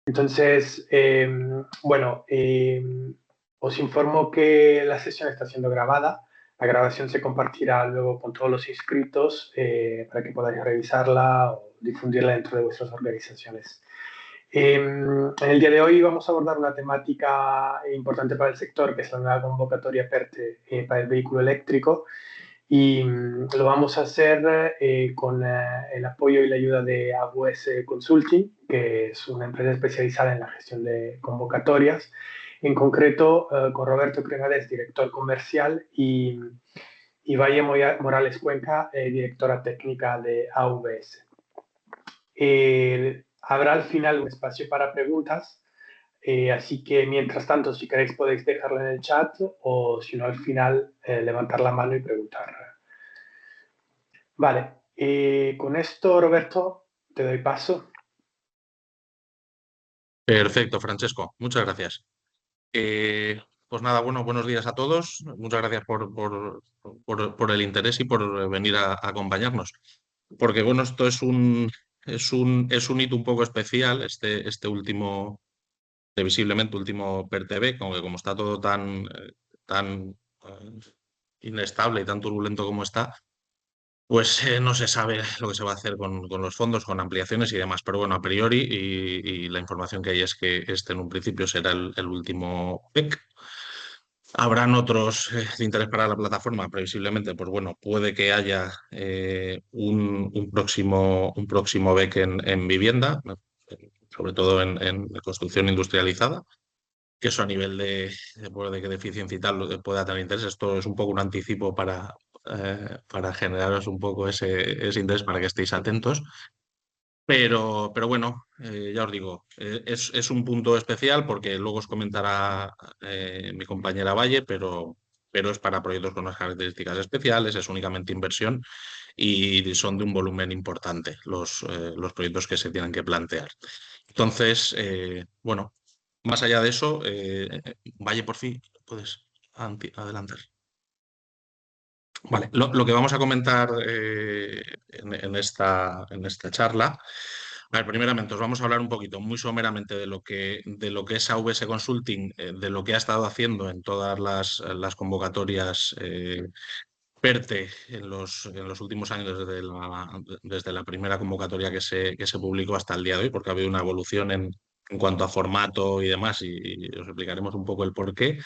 Entonces, bueno, os informo que la sesión está siendo grabada. La grabación se compartirá luego con todos los inscritos para que podáis revisarla o difundirla dentro de vuestras organizaciones. En el día de hoy vamos a abordar una temática importante para el sector, que es la nueva convocatoria PERTE para el vehículo eléctrico. Y lo vamos a hacer con el apoyo y la ayuda de AWS Consulting, que es una empresa especializada en la gestión de convocatorias. En concreto, con Roberto Cremades, director comercial, y Valle Morales Cuenca, directora técnica de AWS. Habrá al final un espacio para preguntas, así que mientras tanto, si queréis, podéis dejarlo en el chat o si no, al final, levantar la mano y preguntar. Vale, con esto, Roberto, te doy paso. Perfecto, Francesco. Muchas gracias. Pues nada, bueno, buenos días a todos. Muchas gracias por el interés y por venir a acompañarnos. Porque bueno, esto es un hito un poco especial, este último, previsiblemente último PERTV, como está todo tan inestable y tan turbulento como está, pues no se sabe lo que se va a hacer con los fondos, con ampliaciones y demás. Pero bueno, a priori, y la información que hay es que este en un principio será el último PEC. Habrán otros de interés para la plataforma, previsiblemente, pues bueno, puede que haya un próximo BEC en vivienda, sobre todo en construcción industrializada, que eso a nivel de eficiencia y tal pueda tener interés. Esto es un poco un anticipo para generaros un poco ese interés para que estéis atentos. Pero bueno, ya os digo, es un punto especial porque luego os comentará mi compañera Valle, pero es para proyectos con unas características especiales, es únicamente inversión y son de un volumen importante los proyectos que se tienen que plantear. Entonces, bueno, más allá de eso, Valle, por fin, puedes adelantar. Vale, lo que vamos a comentar en esta charla. A ver, primeramente os vamos a hablar un poquito, muy someramente, de lo que es AWS Consulting, de lo que ha estado haciendo en todas las convocatorias PERTE en los últimos años, desde la primera convocatoria que se publicó hasta el día de hoy, porque ha habido una evolución en cuanto a formato y demás, y os explicaremos un poco el porqué.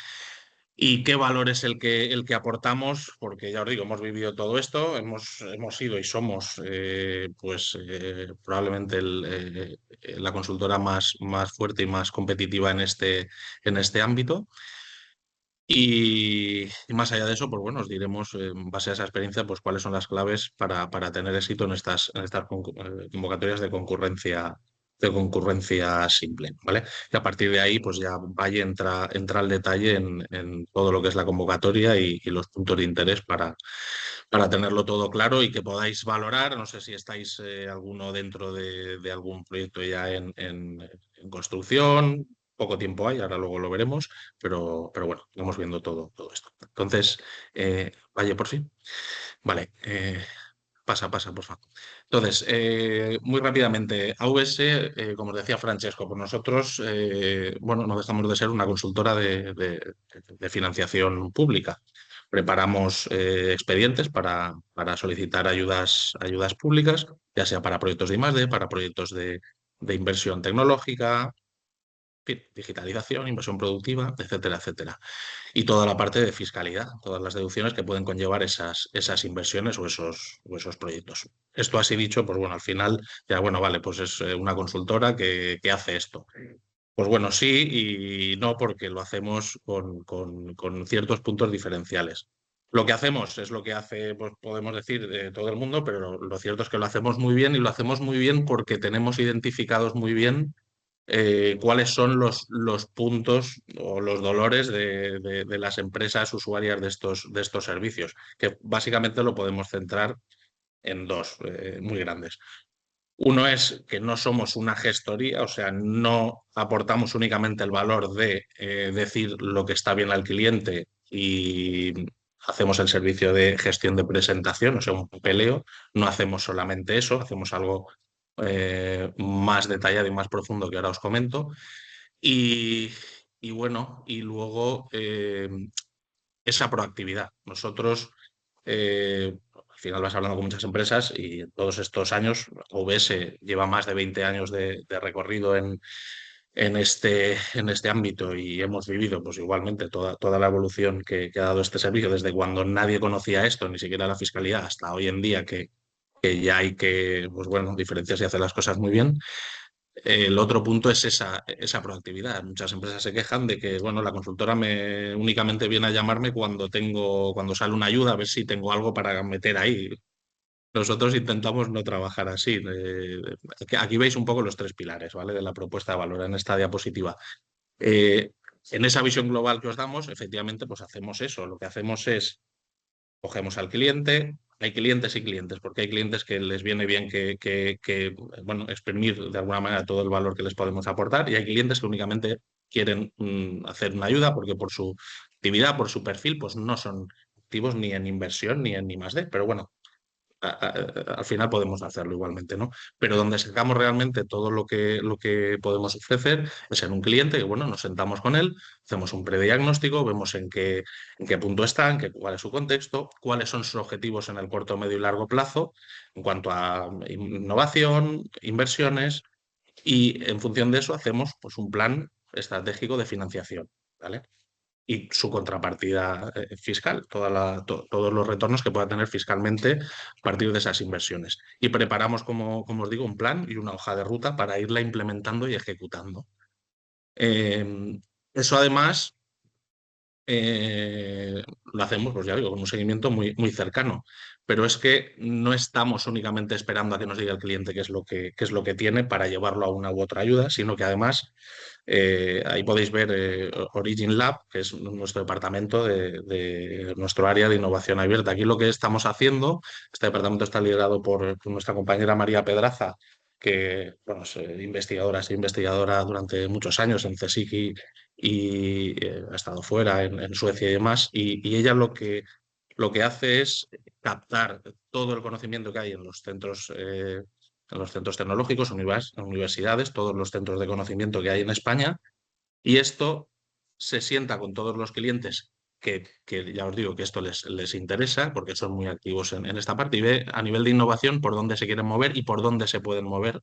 ¿Y qué valor es el que aportamos? Porque ya os digo, hemos vivido todo esto, hemos sido y somos pues probablemente la consultora más fuerte y más competitiva en este ámbito. Y más allá de eso, pues bueno, os diremos en base a esa experiencia pues cuáles son las claves para tener éxito en estas convocatorias de concurrencia simple, ¿vale? Y a partir de ahí, pues ya Valle entra al detalle en todo lo que es la convocatoria y los puntos de interés para tenerlo todo claro y que podáis valorar. No sé si estáis alguno dentro de algún proyecto ya en construcción. Poco tiempo hay, ahora luego lo veremos, pero bueno, vamos viendo todo esto. Entonces, Valle, por fin. Vale, pasa, por favor. Entonces, muy rápidamente, AWS, como os decía Francesco, por nosotros, bueno, no dejamos de ser una consultora de financiación pública. Preparamos expedientes para solicitar ayudas públicas, ya sea para proyectos de I+D, para proyectos de inversión tecnológica, fin, digitalización, inversión productiva, etcétera, etcétera. Y toda la parte de fiscalidad, todas las deducciones que pueden conllevar esas inversiones o esos proyectos. Esto así dicho, pues bueno, al final, ya bueno, vale, pues es una consultora que hace esto. Pues bueno, sí y no, porque lo hacemos con ciertos puntos diferenciales. Lo que hacemos es lo que hace, pues podemos decir, de todo el mundo, pero lo cierto es que lo hacemos muy bien y lo hacemos muy bien porque tenemos identificados muy bien cuáles son los puntos o los dolores de las empresas usuarias de estos servicios, que básicamente lo podemos centrar en dos muy grandes. Uno es que no somos una gestoría, o sea, no aportamos únicamente el valor de decir lo que está bien al cliente y hacemos el servicio de gestión de presentación, o sea, un papeleo. No hacemos solamente eso, hacemos algo más detallado y más profundo que ahora os comento. Y, y bueno, y luego esa proactividad. Nosotros, al final vas hablando con muchas empresas y en todos estos años, OBS lleva más de 20 años de recorrido en este ámbito y hemos vivido pues igualmente toda la evolución que ha dado este servicio desde cuando nadie conocía esto, ni siquiera la fiscalidad, hasta hoy en día que ya hay que, pues bueno, diferenciarse y hacer las cosas muy bien. El otro punto es esa proactividad. Muchas empresas se quejan de que, bueno, la consultora únicamente viene a llamarme cuando sale una ayuda, a ver si tengo algo para meter ahí. Nosotros intentamos no trabajar así. Aquí veis un poco los tres pilares, ¿vale? De la propuesta de valor en esta diapositiva. Eh, en esa visión global que os damos, efectivamente, pues hacemos eso. Lo que hacemos es cogemos al cliente. Hay clientes y clientes, porque hay clientes que les viene bien bueno, exprimir de alguna manera todo el valor que les podemos aportar y hay clientes que únicamente quieren hacer una ayuda porque por su actividad, por su perfil, pues no son activos ni en inversión ni en ni más de. Pero bueno, al final podemos hacerlo igualmente, ¿no? Pero donde sacamos realmente todo lo que podemos ofrecer es en un cliente que, bueno, nos sentamos con él, hacemos un prediagnóstico, vemos en qué punto está, cuál es su contexto, cuáles son sus objetivos en el corto, medio y largo plazo en cuanto a innovación, inversiones y en función de eso hacemos pues, un plan estratégico de financiación, ¿vale? Y su contrapartida fiscal, todos los retornos que pueda tener fiscalmente a partir de esas inversiones. Y preparamos, como os digo, un plan y una hoja de ruta para irla implementando y ejecutando. Eso además lo hacemos, pues ya digo, con un seguimiento muy cercano. Pero es que no estamos únicamente esperando a que nos diga el cliente qué es lo que tiene para llevarlo a una u otra ayuda, sino que además ahí podéis ver Origin Lab, que es nuestro departamento de nuestro área de innovación abierta. Aquí lo que estamos haciendo, este departamento está liderado por nuestra compañera María Pedraza, que bueno, es investigadora durante muchos años en CSIC y ha estado fuera en Suecia y demás. Y ella lo que hace es captar todo el conocimiento que hay en los centros tecnológicos, universidades, todos los centros de conocimiento que hay en España, y esto se sienta con todos los clientes que ya os digo que esto les interesa porque son muy activos en esta parte y ve a nivel de innovación por dónde se quieren mover y por dónde se pueden mover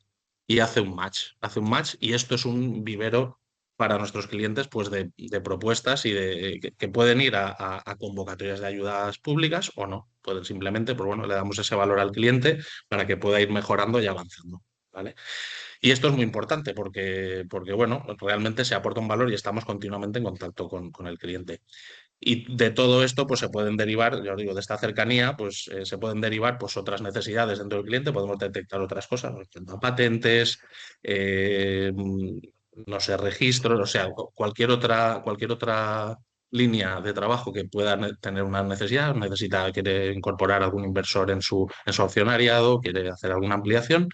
y hace un match y esto es un vivero para nuestros clientes pues de propuestas y que pueden ir a convocatorias de ayudas públicas o no, pueden simplemente, pues bueno, le damos ese valor al cliente para que pueda ir mejorando y avanzando, ¿vale? Y esto es muy importante porque, bueno, realmente se aporta un valor y estamos continuamente en contacto con el cliente. Y de todo esto, pues se pueden derivar, ya os digo, de esta cercanía, pues se pueden derivar pues, otras necesidades dentro del cliente, podemos detectar otras cosas, patentes, no sé, registros, o sea, cualquier otra línea de trabajo que pueda tener una necesidad, quiere incorporar algún inversor en su accionariado, quiere hacer alguna ampliación,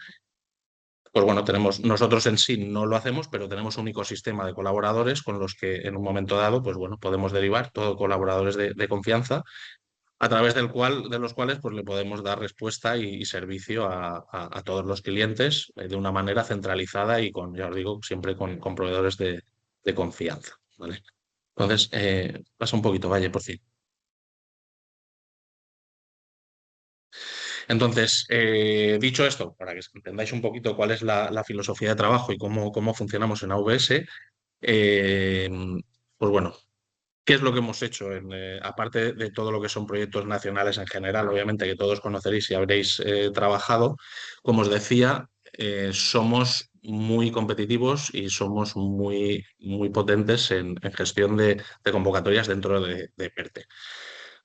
pues bueno, nosotros en sí no lo hacemos, pero tenemos un ecosistema de colaboradores con los que en un momento dado, pues bueno, podemos derivar, todos colaboradores de confianza, a través de los cuales pues le podemos dar respuesta y servicio a todos los clientes de una manera centralizada y con, ya os digo, siempre con proveedores de confianza, ¿vale? Entonces, pasa un poquito, Valle, por fin. Entonces, dicho esto, para que entendáis un poquito cuál es la filosofía de trabajo y cómo funcionamos en AVS, Eh, pues bueno, ¿qué es lo que hemos hecho? Aparte de todo lo que son proyectos nacionales en general, obviamente que todos conoceréis y habréis trabajado, como os decía, somos muy competitivos y somos muy potentes en gestión de convocatorias dentro de PERTE.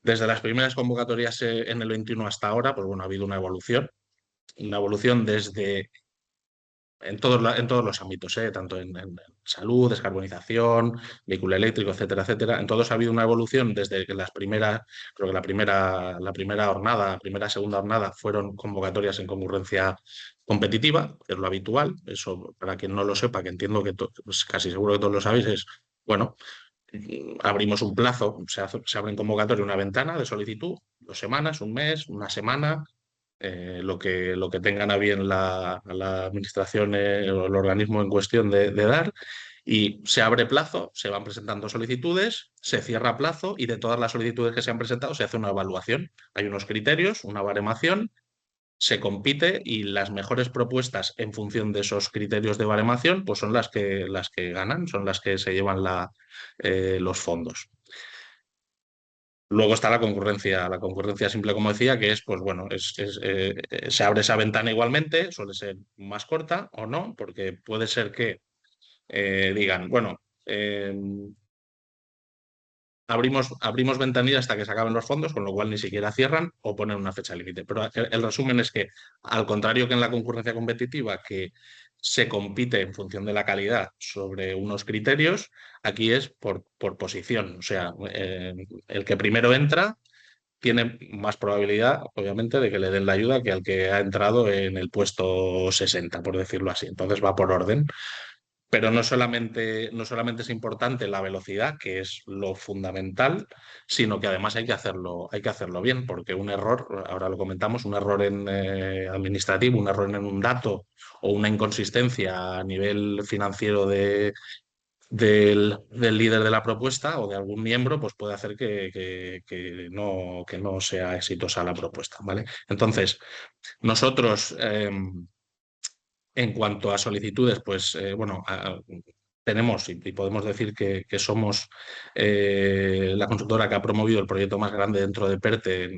Desde las primeras convocatorias en el 21 hasta ahora, pues bueno, ha habido una evolución desde en todos los ámbitos, tanto en salud, descarbonización, vehículo eléctrico, etcétera, etcétera. En todos ha habido una evolución desde que creo que la primera jornada, la primera, segunda jornada fueron convocatorias en concurrencia competitiva, que es lo habitual. Eso, para quien no lo sepa, que entiendo que pues casi seguro que todos lo sabéis, es, bueno, abrimos un plazo, se abre en convocatoria una ventana de solicitud, 2 semanas, un mes, una semana, lo que tengan a bien la administración o el organismo en cuestión de dar. Y se abre plazo, se van presentando solicitudes, se cierra plazo y de todas las solicitudes que se han presentado se hace una evaluación. Hay unos criterios, una baremación, se compite y las mejores propuestas en función de esos criterios de baremación pues son las que ganan, son las que se llevan los fondos. Luego está la concurrencia simple, como decía, que es, pues bueno, se abre esa ventana igualmente, suele ser más corta o no, porque puede ser que digan, bueno, abrimos ventanilla hasta que se acaben los fondos, con lo cual ni siquiera cierran o ponen una fecha límite. Pero el resumen es que, al contrario que en la concurrencia competitiva, que se compite en función de la calidad sobre unos criterios, aquí es por posición. O sea, el que primero entra tiene más probabilidad, obviamente, de que le den la ayuda que al que ha entrado en el puesto 60, por decirlo así. Entonces va por orden. Pero no solamente es importante la velocidad, que es lo fundamental, sino que además hay que hacerlo bien, porque un error, ahora lo comentamos, un error administrativo, un error en un dato o una inconsistencia a nivel financiero del líder de la propuesta o de algún miembro, pues puede hacer que no sea exitosa la propuesta, ¿vale? Entonces, nosotros... en cuanto a solicitudes, pues bueno, tenemos y podemos decir que somos la consultora que ha promovido el proyecto más grande dentro de PERTE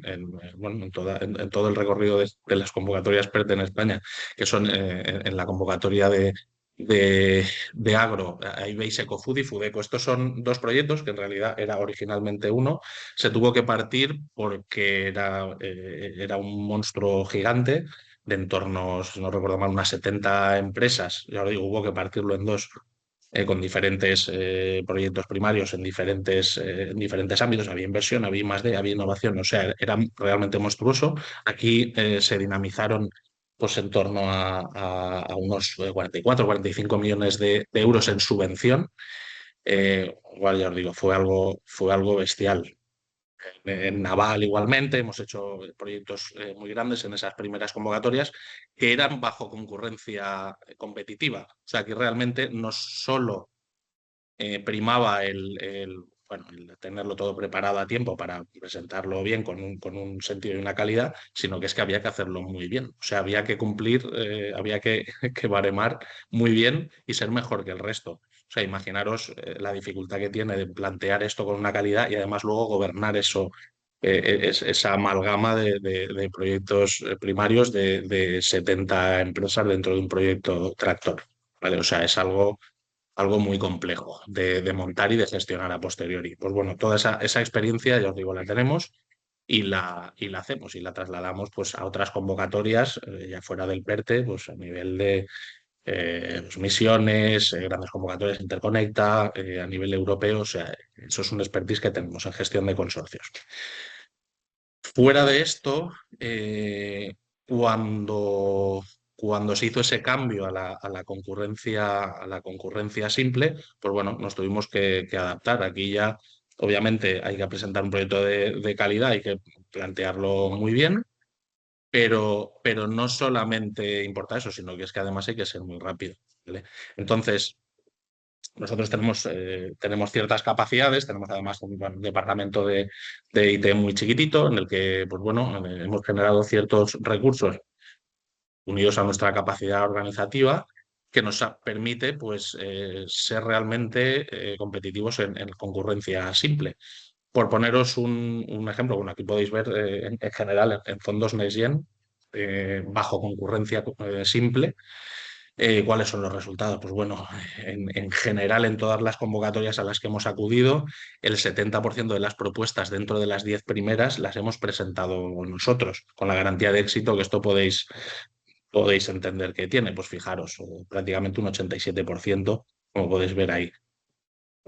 bueno, en todo el recorrido de las convocatorias PERTE en España, que son en la convocatoria de Agro, ahí veis Ecofood y Fudeco. Estos son dos proyectos que en realidad era originalmente uno. Se tuvo que partir porque era un monstruo gigante de entornos, si no recuerdo mal, unas 70 empresas. Y ahora digo, hubo que partirlo en dos, con diferentes proyectos primarios en diferentes ámbitos. Había inversión, había I+D, había innovación, o sea, era realmente monstruoso. Aquí se dinamizaron pues en torno a unos 44, 45 millones de euros en subvención. Igual ya os digo, fue algo bestial. En Naval igualmente, hemos hecho proyectos muy grandes en esas primeras convocatorias que eran bajo concurrencia competitiva. O sea, que realmente no solo primaba bueno, el tenerlo todo preparado a tiempo para presentarlo bien con un sentido y una calidad, sino que es que había que hacerlo muy bien. O sea, había que cumplir, había que baremar muy bien y ser mejor que el resto. O sea, imaginaros la dificultad que tiene de plantear esto con una calidad y además luego gobernar eso, esa amalgama de proyectos primarios de 70 empresas dentro de un proyecto tractor. ¿Vale? O sea, es algo muy complejo de montar y de gestionar a posteriori. Pues bueno, toda esa experiencia, ya os digo, la tenemos y la hacemos y la trasladamos pues, a otras convocatorias, ya fuera del PERTE, pues a nivel de pues, misiones, grandes convocatorias Interconecta, a nivel europeo. O sea, eso es un expertise que tenemos en gestión de consorcios. Fuera de esto, cuando, cuando se hizo ese cambio a la concurrencia simple, pues bueno, nos tuvimos que adaptar. Aquí ya, obviamente, hay que presentar un proyecto de calidad, hay que plantearlo muy bien, pero no solamente importa eso, sino que es que además hay que ser muy rápido, ¿vale? Entonces, nosotros tenemos ciertas capacidades, tenemos además un departamento de IT muy chiquitito en el que, pues bueno, hemos generado ciertos recursos unidos a nuestra capacidad organizativa que nos permite pues, ser realmente competitivos en concurrencia simple. Por poneros un ejemplo, bueno, aquí podéis ver en general en fondos NextGen, bajo concurrencia simple, ¿cuáles son los resultados? Pues bueno, en general, en todas las convocatorias a las que hemos acudido, el 70% de las propuestas dentro de las 10 primeras las hemos presentado nosotros, con la garantía de éxito que esto podéis entender que tiene. Pues fijaros, prácticamente un 87%, como podéis ver ahí.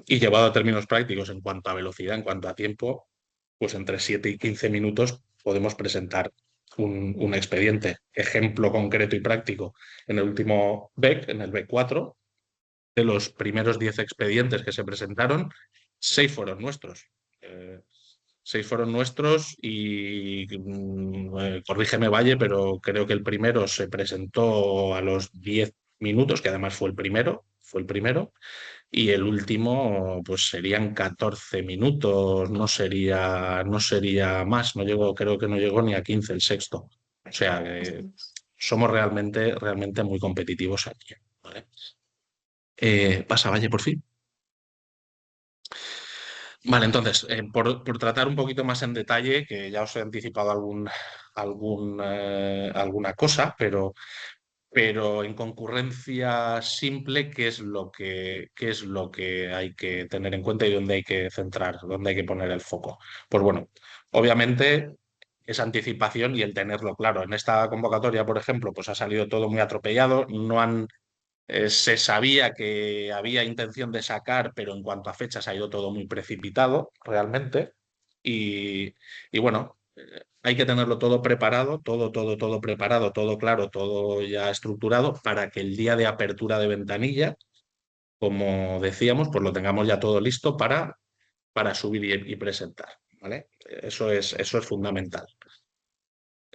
Y llevado a términos prácticos en cuanto a velocidad, en cuanto a tiempo, pues entre 7 y 15 minutos podemos presentar un expediente. Ejemplo concreto y práctico, en el último BEC, en el BEC 4, de los primeros 10 expedientes que se presentaron, 6 fueron nuestros. 6 fueron nuestros y corrígeme Valle, pero creo que el primero se presentó a los 10 minutos, que además fue el primero, y el último pues serían 14 minutos, no sería más, no llegó, creo que no llegó ni a 15 el sexto. O sea, somos realmente muy competitivos aquí, ¿vale? Pasa, Valle, por fin. Vale, entonces, por tratar un poquito más en detalle, que ya os he anticipado alguna cosa, pero en concurrencia simple, qué es lo que hay que tener en cuenta y dónde hay que centrar, dónde hay que poner el foco? Pues bueno, obviamente esa anticipación y el tenerlo claro. En esta convocatoria, por ejemplo, pues ha salido todo muy atropellado, no han se sabía que había intención de sacar, pero en cuanto a fechas ha ido todo muy precipitado, realmente. Y bueno, hay que tenerlo todo preparado, todo preparado, todo claro, todo ya estructurado, para que el día de apertura de ventanilla, como decíamos, pues lo tengamos ya todo listo para subir y presentar. ¿Vale? Eso es fundamental.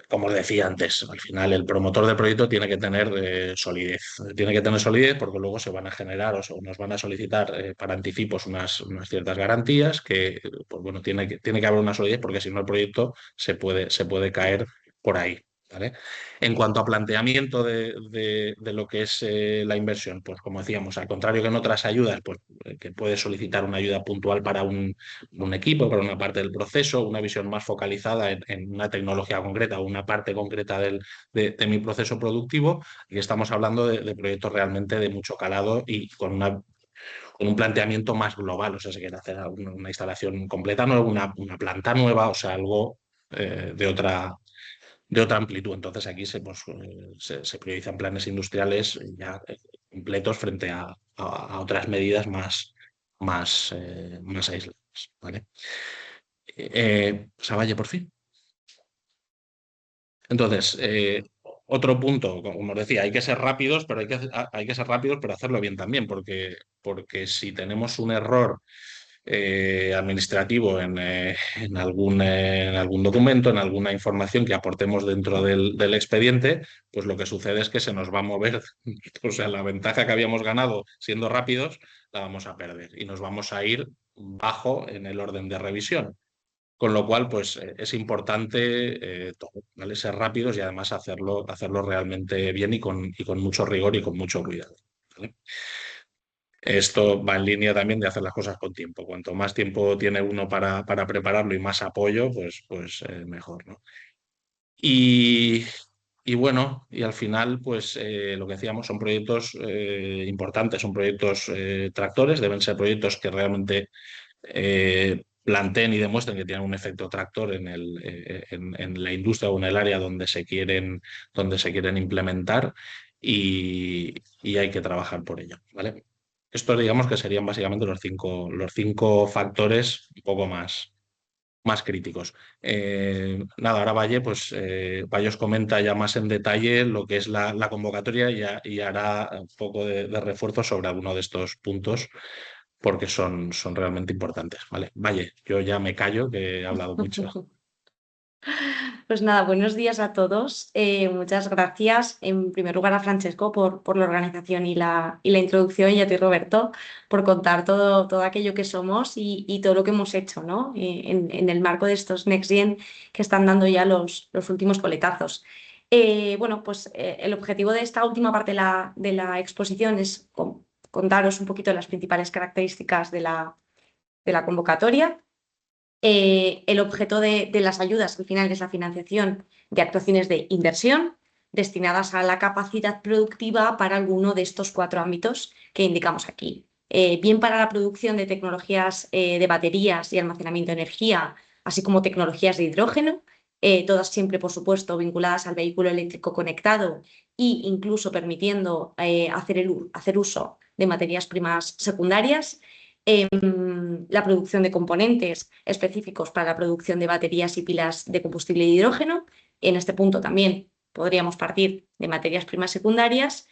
Como os decía antes, al final el promotor del proyecto tiene que tener solidez. Tiene que tener solidez porque luego se van a generar o nos van a solicitar para anticipos unas ciertas garantías que, pues bueno, tiene que haber una solidez porque si no el proyecto se puede caer por ahí. ¿Vale? En cuanto a planteamiento de lo que es la inversión, pues como decíamos, al contrario que en otras ayudas, pues que puedes solicitar una ayuda puntual para un equipo, para una parte del proceso, una visión más focalizada en una tecnología concreta o una parte concreta de mi proceso productivo. Y estamos hablando de proyectos realmente de mucho calado y con un planteamiento más global. O sea, se quiere hacer una instalación completa nueva, una planta nueva, o sea, algo de otra amplitud. Entonces aquí se priorizan planes industriales ya completos frente a otras medidas más aisladas. ¿Vale? Savalle, por fin. Entonces, otro punto, como os decía, hay que ser rápidos, pero hay que ser rápidos, pero hacerlo bien también, porque si tenemos un error administrativo en algún documento, en alguna información que aportemos dentro del expediente, pues lo que sucede es que se nos va a mover, o sea, la ventaja que habíamos ganado siendo rápidos, la vamos a perder y nos vamos a ir bajo en el orden de revisión. Con lo cual, pues es importante todo, ¿vale? Ser rápidos y además hacerlo realmente bien y con mucho rigor y con mucho cuidado. ¿Vale? Esto va en línea también de hacer las cosas con tiempo. Cuanto más tiempo tiene uno para prepararlo y más apoyo, pues mejor, ¿no? Y, y bueno, y al final, pues lo que decíamos, son proyectos importantes, son proyectos tractores, deben ser proyectos que realmente planteen y demuestren que tienen un efecto tractor en la industria o en el área donde se quieren implementar y hay que trabajar por ello, ¿vale? Estos digamos que serían básicamente los cinco factores un poco más críticos. Nada, ahora Valle os comenta ya más en detalle lo que es la convocatoria y hará un poco de refuerzo sobre alguno de estos puntos porque son realmente importantes. Vale, Valle, yo ya me callo que he hablado mucho. Pues nada, buenos días a todos. Muchas gracias en primer lugar a Francesco por la organización y la introducción y a ti, Roberto, por contar todo aquello que somos y todo lo que hemos hecho, ¿no? En el marco de estos Next Gen que están dando ya los últimos coletazos. Bueno, pues el objetivo de esta última parte de la exposición es contaros un poquito las principales características de la convocatoria. El objeto de las ayudas, al final, es la financiación de actuaciones de inversión destinadas a la capacidad productiva para alguno de estos 4 ámbitos que indicamos aquí. Bien para la producción de tecnologías de baterías y almacenamiento de energía, así como tecnologías de hidrógeno, todas siempre, por supuesto, vinculadas al vehículo eléctrico conectado e incluso permitiendo hacer uso de materias primas secundarias. La producción de componentes específicos para la producción de baterías y pilas de combustible de hidrógeno. En este punto también podríamos partir de materias primas secundarias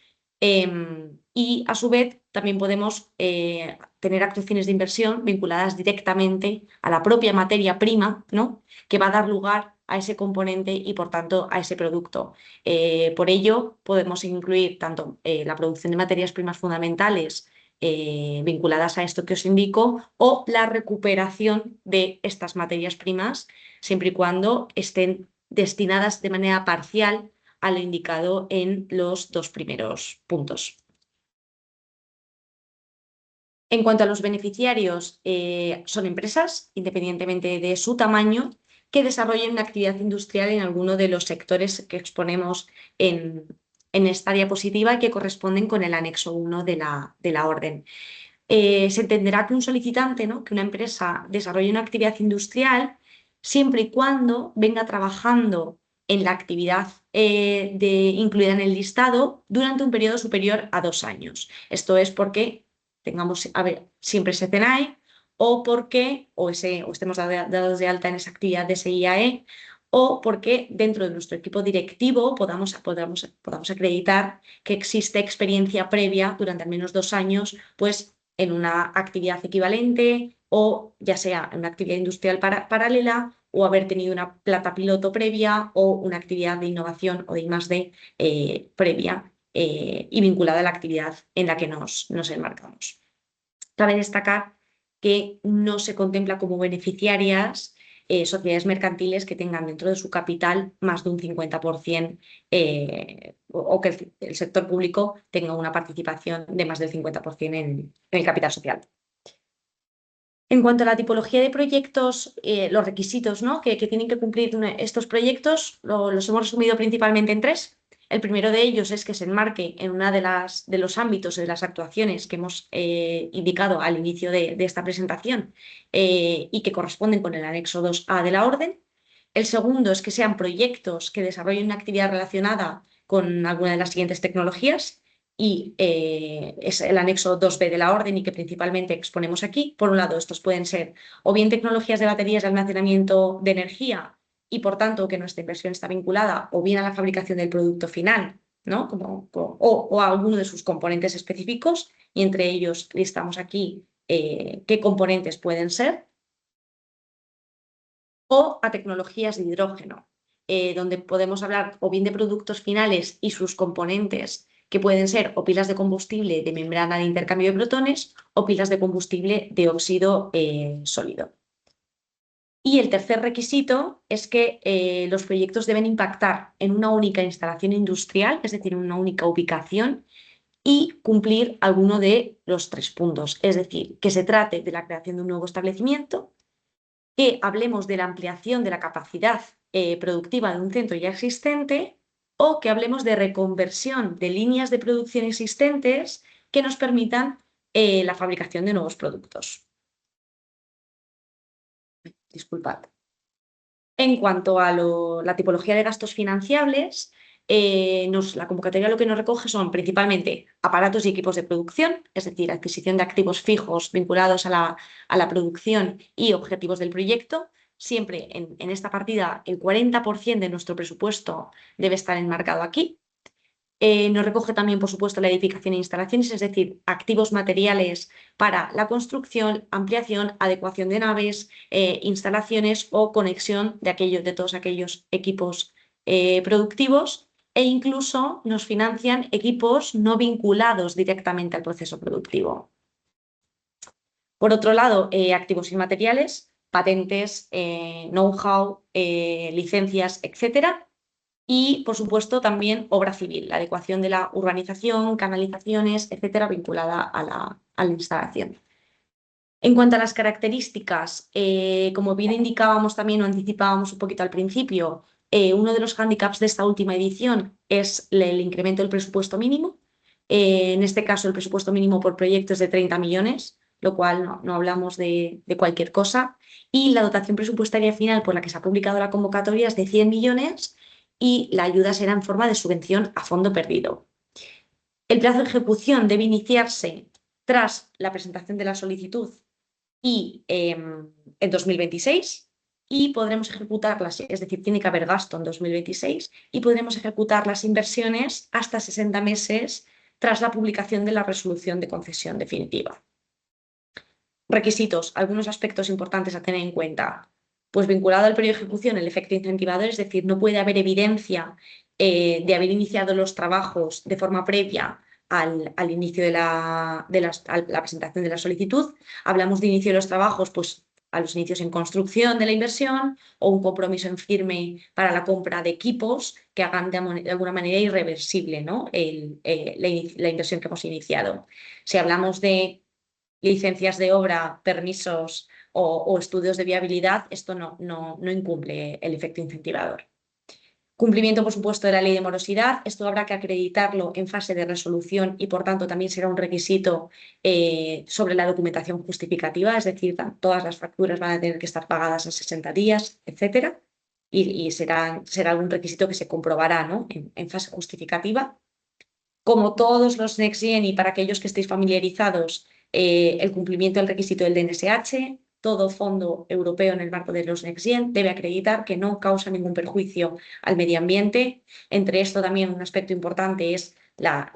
y a su vez también podemos tener actuaciones de inversión vinculadas directamente a la propia materia prima, ¿no?, que va a dar lugar a ese componente y por tanto a ese producto. Por ello podemos incluir tanto la producción de materias primas fundamentales vinculadas a esto que os indico, o la recuperación de estas materias primas, siempre y cuando estén destinadas de manera parcial a lo indicado en los dos primeros puntos. En cuanto a los beneficiarios, son empresas, independientemente de su tamaño, que desarrollen una actividad industrial en alguno de los sectores que exponemos en esta diapositiva y que corresponden con el anexo 1 de la orden. Se entenderá que un solicitante, ¿no?, que una empresa desarrolle una actividad industrial siempre y cuando venga trabajando en la actividad incluida en el listado durante un periodo superior a 2 años. Esto es porque tengamos siempre ese CNAE o porque estemos dados de alta en esa actividad de ese IAE, o porque dentro de nuestro equipo directivo podamos acreditar que existe experiencia previa durante al menos 2 años, pues en una actividad equivalente, o ya sea en una actividad industrial paralela, o haber tenido una planta piloto previa o una actividad de innovación o de I+D previa y vinculada a la actividad en la que nos enmarcamos. Cabe destacar que no se contempla como beneficiarias sociedades mercantiles que tengan dentro de su capital más de un 50% o que el sector público tenga una participación de más del 50% en el capital social. En cuanto a la tipología de proyectos, los requisitos, ¿no?, que tienen que cumplir estos proyectos los hemos resumido principalmente en 3. El primero de ellos es que se enmarque en uno de los ámbitos de las actuaciones que hemos indicado al inicio de esta presentación y que corresponden con el anexo 2A de la orden. El segundo es que sean proyectos que desarrollen una actividad relacionada con alguna de las siguientes tecnologías, y es el anexo 2B de la orden y que principalmente exponemos aquí. Por un lado, estos pueden ser o bien tecnologías de baterías de almacenamiento de energía y por tanto que nuestra inversión está vinculada o bien a la fabricación del producto final, ¿no?, o a alguno de sus componentes específicos, y entre ellos listamos aquí qué componentes pueden ser, o a tecnologías de hidrógeno, donde podemos hablar o bien de productos finales y sus componentes, que pueden ser o pilas de combustible de membrana de intercambio de protones o pilas de combustible de óxido sólido. Y el tercer requisito es que los proyectos deben impactar en una única instalación industrial, es decir, en una única ubicación, y cumplir alguno de los 3 puntos, es decir, que se trate de la creación de un nuevo establecimiento, que hablemos de la ampliación de la capacidad productiva de un centro ya existente, o que hablemos de reconversión de líneas de producción existentes que nos permitan la fabricación de nuevos productos. Disculpad. En cuanto a la tipología de gastos financiables, la convocatoria lo que nos recoge son principalmente aparatos y equipos de producción, es decir, adquisición de activos fijos vinculados a la producción y objetivos del proyecto. Siempre en esta partida el 40% de nuestro presupuesto debe estar enmarcado aquí. Nos recoge también, por supuesto, la edificación e instalaciones, es decir, activos materiales para la construcción, ampliación, adecuación de naves, instalaciones o conexión de todos aquellos equipos productivos, e incluso nos financian equipos no vinculados directamente al proceso productivo. Por otro lado, activos inmateriales, patentes, know-how, licencias, etcétera. Y, por supuesto, también obra civil, la adecuación de la urbanización, canalizaciones, etcétera, vinculada a la instalación. En cuanto a las características, como bien indicábamos también o anticipábamos un poquito al principio, uno de los hándicaps de esta última edición es el incremento del presupuesto mínimo. En este caso, el presupuesto mínimo por proyecto es de 30 millones, lo cual no hablamos de cualquier cosa. Y la dotación presupuestaria final por la que se ha publicado la convocatoria es de 100 millones y la ayuda será en forma de subvención a fondo perdido. El plazo de ejecución debe iniciarse tras la presentación de la solicitud y en 2026, y podremos ejecutarlas, es decir, tiene que haber gasto en 2026 y podremos ejecutar las inversiones hasta 60 meses tras la publicación de la resolución de concesión definitiva. Requisitos, algunos aspectos importantes a tener en cuenta. Pues vinculado al periodo de ejecución, el efecto incentivador, es decir, no puede haber evidencia de haber iniciado los trabajos de forma previa al inicio de la presentación de la solicitud. Hablamos de inicio de los trabajos, pues a los inicios en construcción de la inversión o un compromiso en firme para la compra de equipos que hagan de alguna manera irreversible, ¿no? La inversión que hemos iniciado. Si hablamos de licencias de obra, permisos o estudios de viabilidad, esto no incumple el efecto incentivador. Cumplimiento, por supuesto, de la ley de morosidad. Esto habrá que acreditarlo en fase de resolución y, por tanto, también será un requisito sobre la documentación justificativa, es decir, todas las facturas van a tener que estar pagadas en 60 días, etcétera, y será un requisito que se comprobará, ¿no? en fase justificativa. Como todos los Next Gen y para aquellos que estéis familiarizados, el cumplimiento del requisito del DNSH, todo fondo europeo en el marco de los Next Gen debe acreditar que no causa ningún perjuicio al medio ambiente. Entre esto también un aspecto importante es la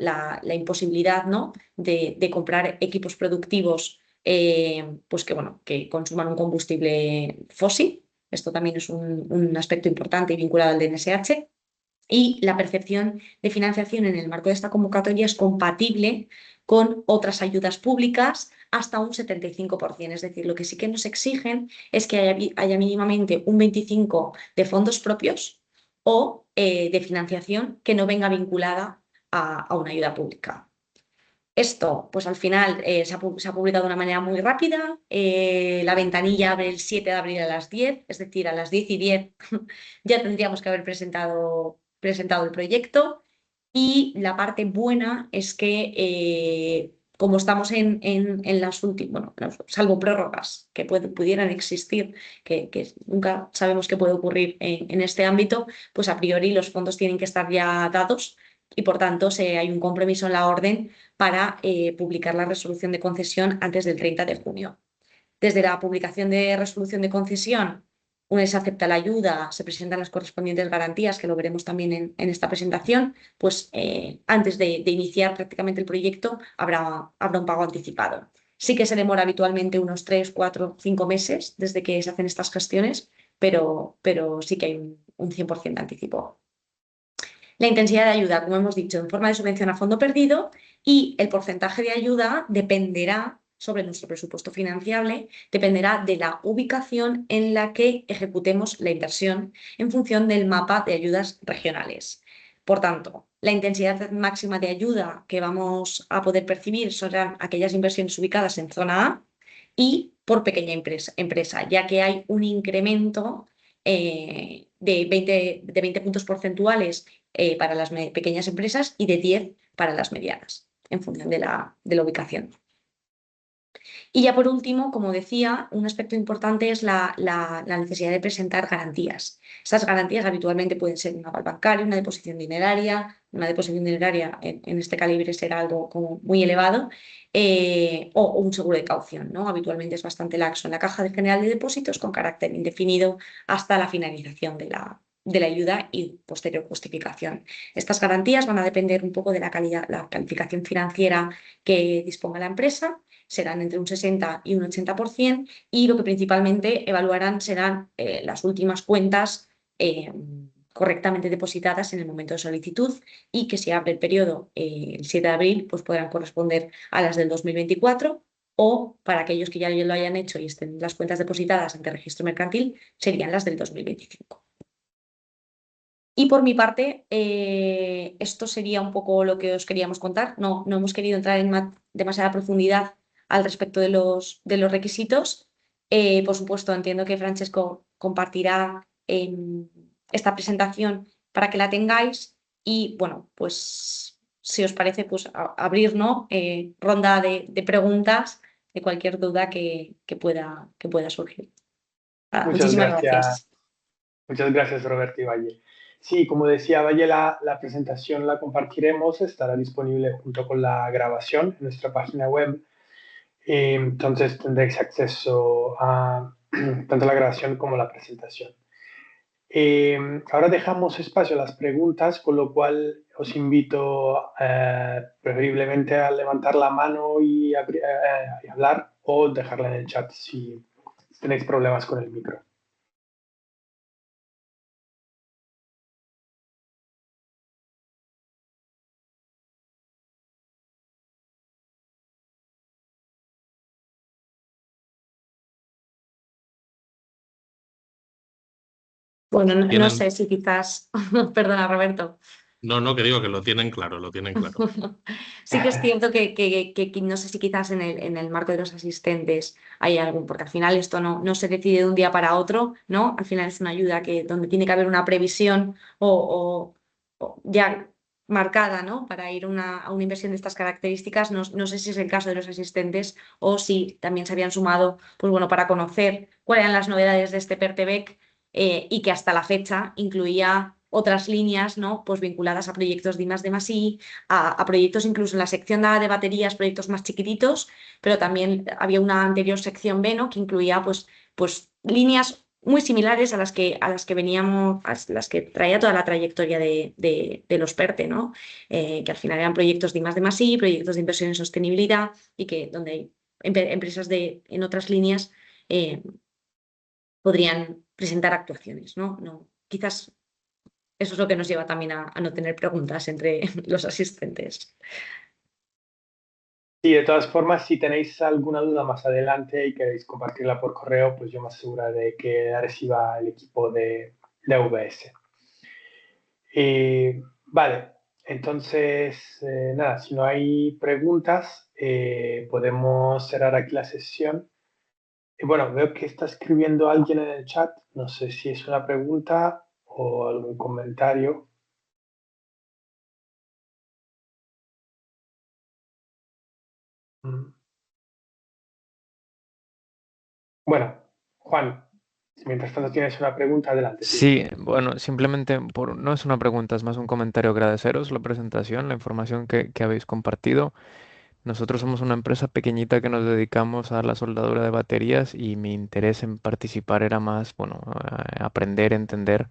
imposibilidad, ¿no? de comprar equipos productivos pues que consuman un combustible fósil. Esto también es un aspecto importante y vinculado al DNSH. Y la percepción de financiación en el marco de esta convocatoria es compatible con otras ayudas públicas hasta un 75%. Es decir, lo que sí que nos exigen es que haya mínimamente un 25% de fondos propios o de financiación que no venga vinculada a una ayuda pública. Esto, pues al final se ha publicado de una manera muy rápida. La ventanilla abre el 7 de abril a las 10, es decir, a las 10:10 ya tendríamos que haber presentado el proyecto. Y la parte buena es que, como estamos en las últimas, salvo prórrogas que pudieran existir, que nunca sabemos qué puede ocurrir en este ámbito, pues a priori los fondos tienen que estar ya dados y, por tanto, hay un compromiso en la orden para publicar la resolución de concesión antes del 30 de junio. Desde la publicación de resolución de concesión, una vez se acepta la ayuda, se presentan las correspondientes garantías, que lo veremos también en esta presentación, pues antes de iniciar prácticamente el proyecto habrá un pago anticipado. Sí que se demora habitualmente unos 3, 4, 5 meses desde que se hacen estas gestiones, pero sí que hay un 100% de anticipo. La intensidad de ayuda, como hemos dicho, en forma de subvención a fondo perdido, y el porcentaje de ayuda dependerá sobre nuestro presupuesto financiable, dependerá de la ubicación en la que ejecutemos la inversión en función del mapa de ayudas regionales. Por tanto, la intensidad máxima de ayuda que vamos a poder percibir serán aquellas inversiones ubicadas en zona A y por pequeña empresa, ya que hay un incremento de 20 puntos porcentuales para las pequeñas empresas y de 10 para las medianas, en función de la ubicación. Y ya por último, como decía, un aspecto importante es la necesidad de presentar garantías. Estas garantías habitualmente pueden ser un aval bancario, una deposición dineraria. Una deposición dineraria en este calibre será algo como muy elevado, o un seguro de caución, ¿no? Habitualmente es bastante laxo en la Caja General de Depósitos con carácter indefinido hasta la finalización de la ayuda y posterior justificación. Estas garantías van a depender un poco de la calificación financiera que disponga la empresa. Serán entre un 60 y un 80%, y lo que principalmente evaluarán serán las últimas cuentas correctamente depositadas en el momento de solicitud, y que si abre el periodo el 7 de abril, pues podrán corresponder a las del 2024, o para aquellos que ya lo hayan hecho y estén las cuentas depositadas ante registro mercantil, serían las del 2025. Y por mi parte, esto sería un poco lo que os queríamos contar. No hemos querido entrar en demasiada profundidad al respecto de los requisitos. Por supuesto, entiendo que Francesco compartirá esta presentación para que la tengáis, y bueno, pues si os parece, pues abrir, ¿no? Ronda de preguntas de cualquier duda que pueda surgir. Muchísimas gracias. Muchas gracias, Roberto y Valle. Sí, como decía Valle, la presentación la compartiremos, estará disponible junto con la grabación en nuestra página web. Entonces tendréis acceso a tanto la grabación como la presentación. Ahora dejamos espacio a las preguntas, con lo cual os invito preferiblemente a levantar la mano y hablar, o dejarla en el chat si tenéis problemas con el micro. Bueno, no Tienen... sé si quizás, perdona Roberto. No, que digo que lo tienen claro, lo tienen claro. Sí que es cierto que no sé si quizás en el marco de los asistentes hay algún, porque al final esto no se decide de un día para otro, ¿no? Al final es una ayuda donde tiene que haber una previsión o ya marcada, ¿no? Para ir a una inversión de estas características. No sé si es el caso de los asistentes o si también se habían sumado, pues bueno, para conocer cuáles eran las novedades de este PERTEBEC y que hasta la fecha incluía otras líneas, ¿no? Pues vinculadas a proyectos de I+D+I, a proyectos incluso en la sección de baterías, proyectos más chiquititos, pero también había una anterior sección B, ¿no? Que incluía pues líneas muy similares a las que veníamos, a las que traía toda la trayectoria de los PERTE, ¿no? Que al final eran proyectos de I+D+I, proyectos de inversión en sostenibilidad y que donde hay empresas en otras líneas podrían presentar actuaciones, ¿no? Quizás eso es lo que nos lleva también a no tener preguntas entre los asistentes. Y de todas formas, si tenéis alguna duda más adelante y queréis compartirla por correo, pues yo me aseguraré que la reciba el equipo de UBS. Vale, entonces, nada, si no hay preguntas, podemos cerrar aquí la sesión. Bueno, veo que está escribiendo alguien en el chat, no sé si es una pregunta o algún comentario. Bueno, Juan, si mientras tanto tienes una pregunta, adelante. Sí, bueno, simplemente no es una pregunta, es más un comentario. Agradeceros la presentación, la información que habéis compartido. Nosotros somos una empresa pequeñita que nos dedicamos a la soldadura de baterías y mi interés en participar era más, bueno, aprender, entender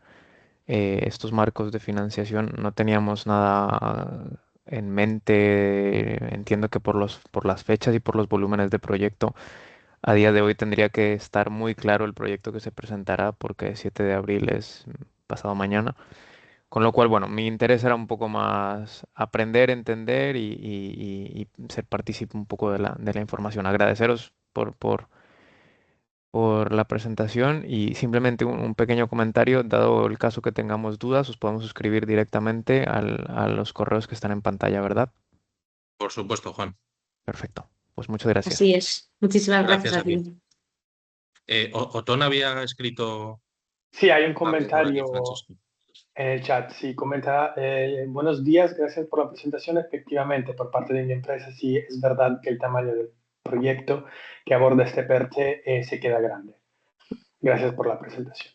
estos marcos de financiación. No teníamos nada en mente. Entiendo que por las fechas y por los volúmenes de proyecto, a día de hoy tendría que estar muy claro el proyecto que se presentará porque 7 de abril es pasado mañana. Con lo cual, bueno, mi interés era un poco más aprender, entender y ser partícipe un poco de la información. Agradeceros por la presentación y simplemente un pequeño comentario. Dado el caso que tengamos dudas, os podemos escribir directamente a los correos que están en pantalla, ¿verdad? Por supuesto, Juan. Perfecto. Pues muchas gracias. Así es. Muchísimas gracias Gracias a a ti. ti. Otón había escrito Sí, hay un algo por aquí, comentario Francesco. en el chat. Sí, comenta, buenos días, gracias por la presentación. Efectivamente, por parte de mi empresa, sí, es verdad que el tamaño del proyecto que aborda este PERTE se queda grande. Gracias por la presentación.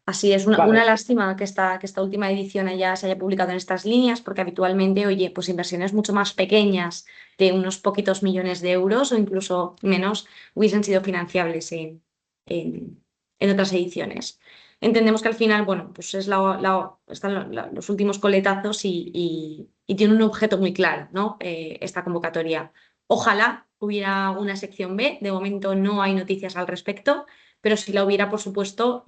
Así es, una Vale, lástima que esta última edición se haya publicado en estas líneas, porque habitualmente, oye, pues inversiones mucho más pequeñas de unos poquitos millones de euros o incluso menos hubiesen sido financiables en otras ediciones. Entendemos que al final, bueno, pues están los últimos coletazos y tiene un objeto muy claro, ¿no? Esta convocatoria. Ojalá hubiera una sección B, de momento no hay noticias al respecto, pero si la hubiera, por supuesto,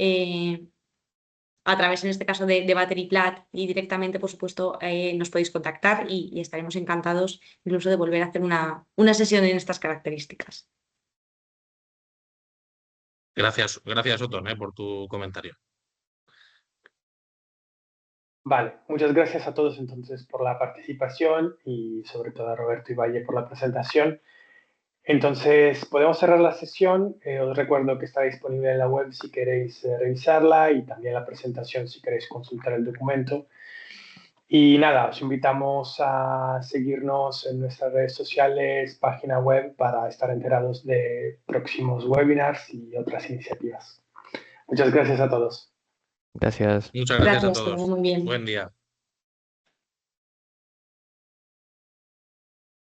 a través, en este caso, de Battery Plat y directamente, por supuesto, nos podéis contactar y estaremos encantados incluso de volver a hacer una sesión en estas características. Gracias, Otón, por tu comentario. vale. Muchas gracias a todos entonces por la participación y sobre todo a Roberto y Valle por la presentación. Entonces, podemos cerrar la sesión. Os recuerdo que está disponible en la web si queréis revisarla y también la presentación si queréis consultar el documento. Y nada, os invitamos a seguirnos en nuestras redes sociales, página web, para estar enterados de próximos webinars y otras iniciativas. Muchas gracias a todos. Gracias. Muchas gracias a Gracias, que vaya todos. muy bien. Buen día.